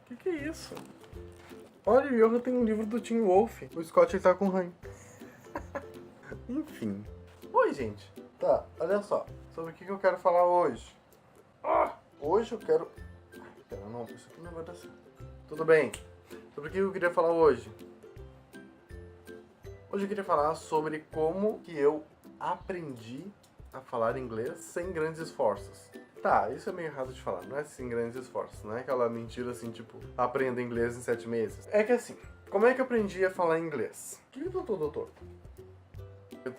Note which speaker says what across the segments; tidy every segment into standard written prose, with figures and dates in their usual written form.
Speaker 1: Que é isso? Olha, o Johan tem um livro do Tim Wolf. O Scott ele tá com ranho. Enfim. Oi, gente. Tá, olha só. Sobre o que eu quero falar hoje. Hoje eu quero... Pera, não, isso aqui não vai dar certo. Tudo bem. Sobre o que eu queria falar hoje? Hoje eu queria falar sobre como que eu aprendi a falar inglês sem grandes esforços. Tá, isso é meio errado de falar, não é sem grandes esforços, não é aquela mentira assim, tipo, aprenda inglês em 7 meses. É que assim, como é que eu aprendi a falar inglês? O que doutor?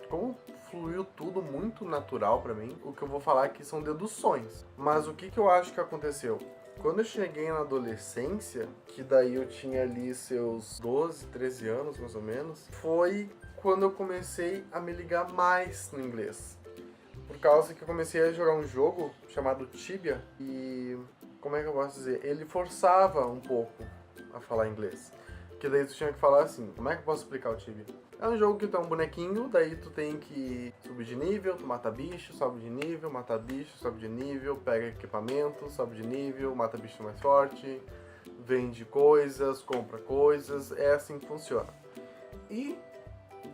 Speaker 1: Como fluiu tudo muito natural pra mim, o que eu vou falar aqui são deduções. Mas o que eu acho que aconteceu? Quando eu cheguei na adolescência, que daí eu tinha ali seus 12, 13 anos mais ou menos, foi quando eu comecei a me ligar mais no inglês. Por causa que eu comecei a jogar um jogo chamado Tibia e, como é que eu posso dizer, ele forçava um pouco a falar inglês. Que daí tu tinha que falar assim, como é que eu posso explicar o Tibia? É um jogo que tu é um bonequinho, daí tu tem que subir de nível, tu mata bicho, sobe de nível, mata bicho, sobe de nível, pega equipamento, sobe de nível, mata bicho mais forte, vende coisas, compra coisas, é assim que funciona. E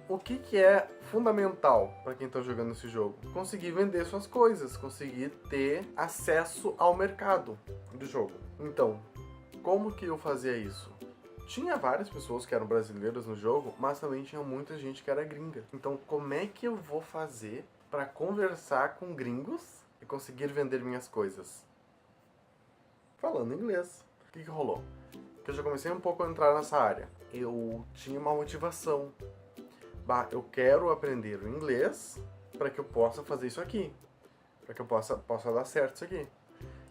Speaker 1: o que é fundamental para quem está jogando esse jogo? Conseguir vender suas coisas, conseguir ter acesso ao mercado do jogo. Então, como que eu fazia isso? Tinha várias pessoas que eram brasileiras no jogo, mas também tinha muita gente que era gringa. Então, como é que eu vou fazer para conversar com gringos e conseguir vender minhas coisas? Falando inglês. O que rolou? Que eu já comecei um pouco a entrar nessa área. Eu tinha uma motivação. Eu quero aprender o inglês para que eu possa fazer isso aqui. Para que eu possa dar certo isso aqui.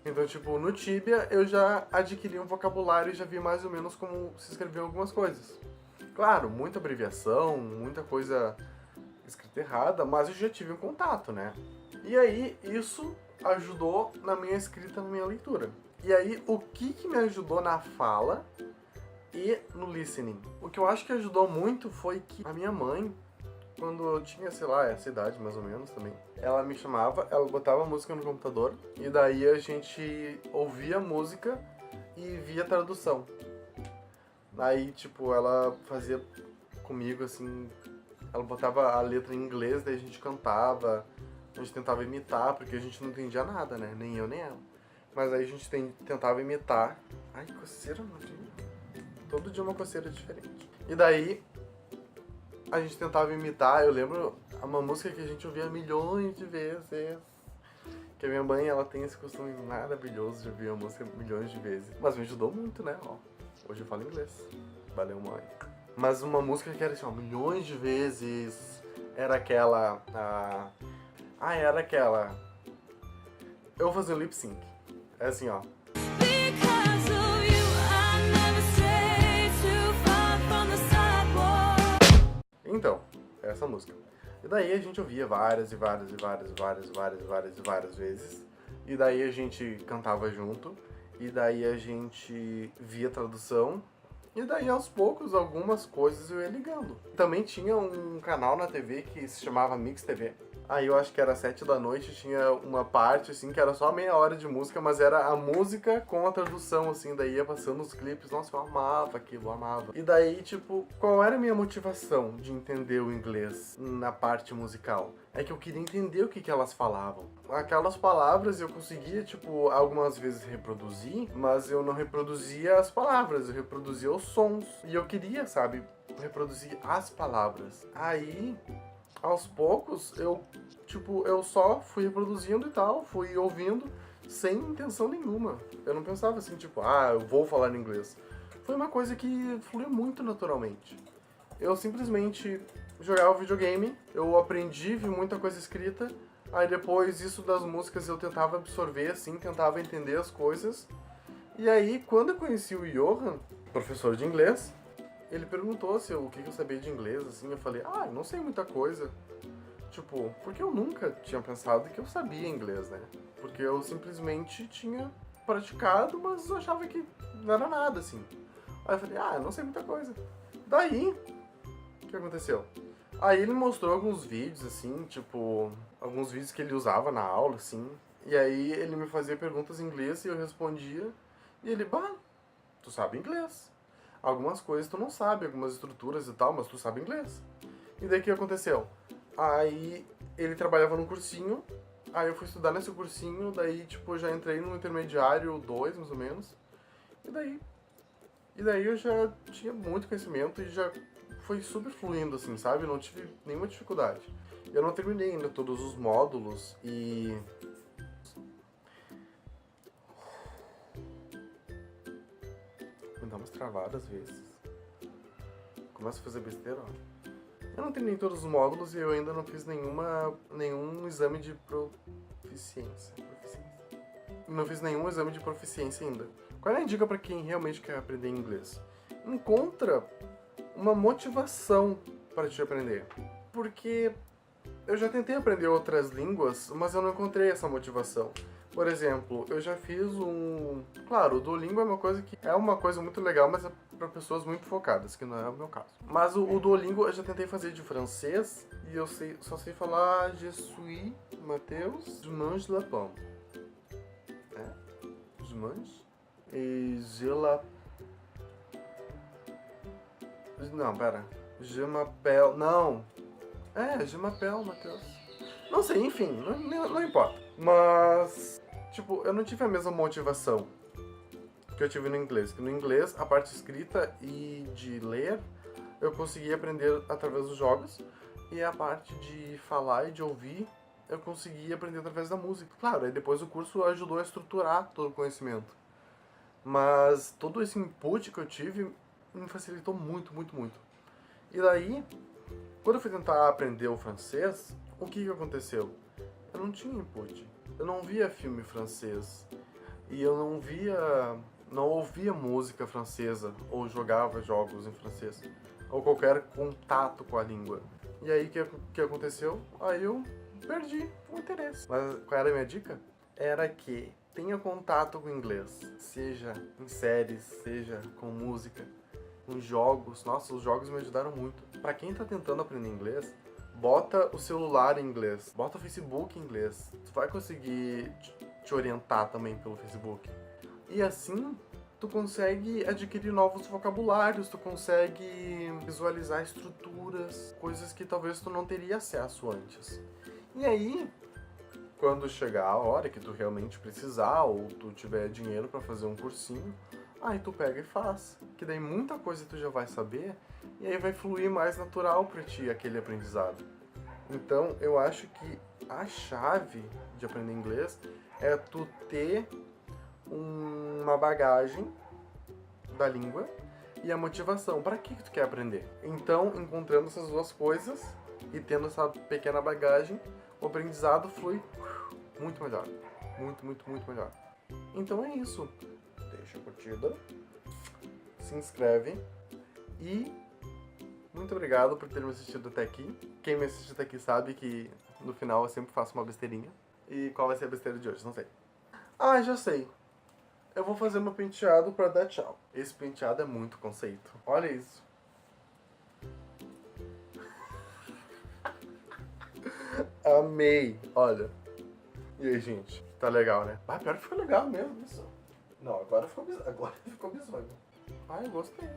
Speaker 1: Então, tipo, no Tibia eu já adquiri um vocabulário e já vi mais ou menos como se escreviam algumas coisas. Claro, muita abreviação, muita coisa escrita errada, mas eu já tive um contato, né? E aí, isso ajudou na minha escrita, na minha leitura. E aí, o que me ajudou na fala e no listening? O que eu acho que ajudou muito foi que a minha mãe, quando eu tinha, sei lá, essa idade mais ou menos também, ela me chamava, ela botava a música no computador e daí a gente ouvia a música e via a tradução. Aí, tipo, ela fazia comigo, assim, ela botava a letra em inglês, daí a gente cantava, a gente tentava imitar, porque a gente não entendia nada, né? Nem eu, nem ela. Mas aí a gente tentava imitar. Ai, coceira, meu Deus. Todo dia uma coceira diferente. E daí a gente tentava imitar, eu lembro uma música que a gente ouvia milhões de vezes. Que a minha mãe, ela tem esse costume maravilhoso de ouvir a música milhões de vezes. Mas me ajudou muito, né? Ó, hoje eu falo inglês. Valeu, mãe. Mas uma música que era assim, ó, milhões de vezes. Era aquela... era aquela... Eu vou fazer o lip sync. É assim, ó. Então, é essa música. E daí a gente ouvia várias vezes. E daí a gente cantava junto. E daí a gente via tradução. E daí aos poucos algumas coisas eu ia ligando. Também tinha um canal na TV que se chamava Mix TV. Aí eu acho que era 7 da noite, tinha uma parte assim que era só meia hora de música, mas era a música com a tradução, assim, daí ia passando os clipes. Nossa, eu amava aquilo, eu amava. E daí, tipo, qual era a minha motivação de entender o inglês na parte musical? É que eu queria entender o que elas falavam. Aquelas palavras eu conseguia, tipo, algumas vezes reproduzir, mas eu não reproduzia as palavras, eu reproduzia os sons. E eu queria, sabe, reproduzir as palavras. Aí, aos poucos, eu só fui reproduzindo e tal, fui ouvindo sem intenção nenhuma. Eu não pensava assim, tipo, eu vou falar inglês. Foi uma coisa que fluiu muito naturalmente. Eu simplesmente jogava videogame, eu aprendi, vi muita coisa escrita, aí depois isso das músicas eu tentava absorver, assim, tentava entender as coisas. E aí, quando eu conheci o Johan, professor de inglês, ele perguntou se o que eu sabia de inglês, assim, eu falei, eu não sei muita coisa. Tipo, porque eu nunca tinha pensado que eu sabia inglês, né? Porque eu simplesmente tinha praticado, mas eu achava que não era nada, assim. Aí eu falei, eu não sei muita coisa. Daí, o que aconteceu? Aí ele mostrou alguns vídeos, assim, tipo, alguns vídeos que ele usava na aula, assim. E aí ele me fazia perguntas em inglês e eu respondia. E ele, tu sabe inglês. Algumas coisas tu não sabe, algumas estruturas e tal, mas tu sabe inglês. E daí o que aconteceu? Aí ele trabalhava num cursinho, aí eu fui estudar nesse cursinho, daí tipo, eu já entrei no intermediário 2, mais ou menos. E daí eu já tinha muito conhecimento e já foi super fluindo, assim, sabe? Não tive nenhuma dificuldade. Eu não terminei ainda todos os módulos e... Me dá umas travadas às vezes. Começo a fazer besteira, ó. Eu não terminei todos os módulos e eu ainda não fiz nenhum exame de proficiência. Não fiz nenhum exame de proficiência ainda. Qual é a dica pra quem realmente quer aprender inglês? Encontra uma motivação para te aprender. Porque eu já tentei aprender outras línguas, mas eu não encontrei essa motivação. Por exemplo, eu já fiz um... Claro, o Duolingo é uma coisa muito legal, mas é para pessoas muito focadas, que não é o meu caso. Mas o Duolingo eu já tentei fazer de francês e eu só sei falar Je suis Matheus, je mange la pomme. É? Je mange? E je la... Não, pera. Je m'appelle... Não. Je m'appelle, Matheus. Não sei, enfim, não importa. Mas, tipo, eu não tive a mesma motivação que eu tive no inglês. Que no inglês, a parte escrita e de ler, eu consegui aprender através dos jogos. E a parte de falar e de ouvir, eu consegui aprender através da música. Claro, aí depois o curso ajudou a estruturar todo o conhecimento. Mas todo esse input que eu tive me facilitou muito, muito, muito. E daí, quando eu fui tentar aprender o francês, o que aconteceu? Eu não tinha input. Eu não via filme francês. E eu não ouvia música francesa, ou jogava jogos em francês, ou qualquer contato com a língua. E aí, o que aconteceu? Aí eu perdi o interesse. Mas qual era a minha dica? Era que tenha contato com o inglês, seja em séries, seja com música, com jogos. Nossa, os jogos me ajudaram muito. Pra quem tá tentando aprender inglês, bota o celular em inglês, bota o Facebook em inglês. Tu vai conseguir te orientar também pelo Facebook. E assim, tu consegue adquirir novos vocabulários, tu consegue visualizar estruturas, coisas que talvez tu não teria acesso antes. E aí, quando chegar a hora que tu realmente precisar, ou tu tiver dinheiro pra fazer um cursinho, aí tu pega e faz. Que daí muita coisa tu já vai saber, e aí vai fluir mais natural pra ti aquele aprendizado. Então, eu acho que a chave de aprender inglês é tu ter uma bagagem da língua e a motivação. Para que tu quer aprender? Então, encontrando essas duas coisas e tendo essa pequena bagagem, o aprendizado flui muito melhor. Muito, muito, muito melhor. Então é isso. Deixa a curtida, se inscreve e muito obrigado por ter me assistido até aqui. Quem me assiste até aqui sabe que no final eu sempre faço uma besteirinha. E qual vai ser a besteira de hoje? Não sei. Já sei. Eu vou fazer meu penteado pra dar tchau. Esse penteado é muito conceito. Olha isso. Amei. Olha. E aí, gente? Tá legal, né? Pior que ficou legal mesmo isso. Não, agora ficou bizonho. Eu gostei.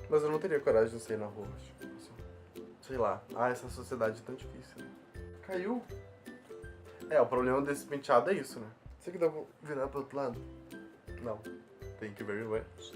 Speaker 1: Mas eu não teria coragem de sair na rua, acho. Sei lá. Essa sociedade é tão difícil, né? Caiu. O problema desse penteado é isso, né? Será que dá pra virar pro outro lado? Não. Thank you very much.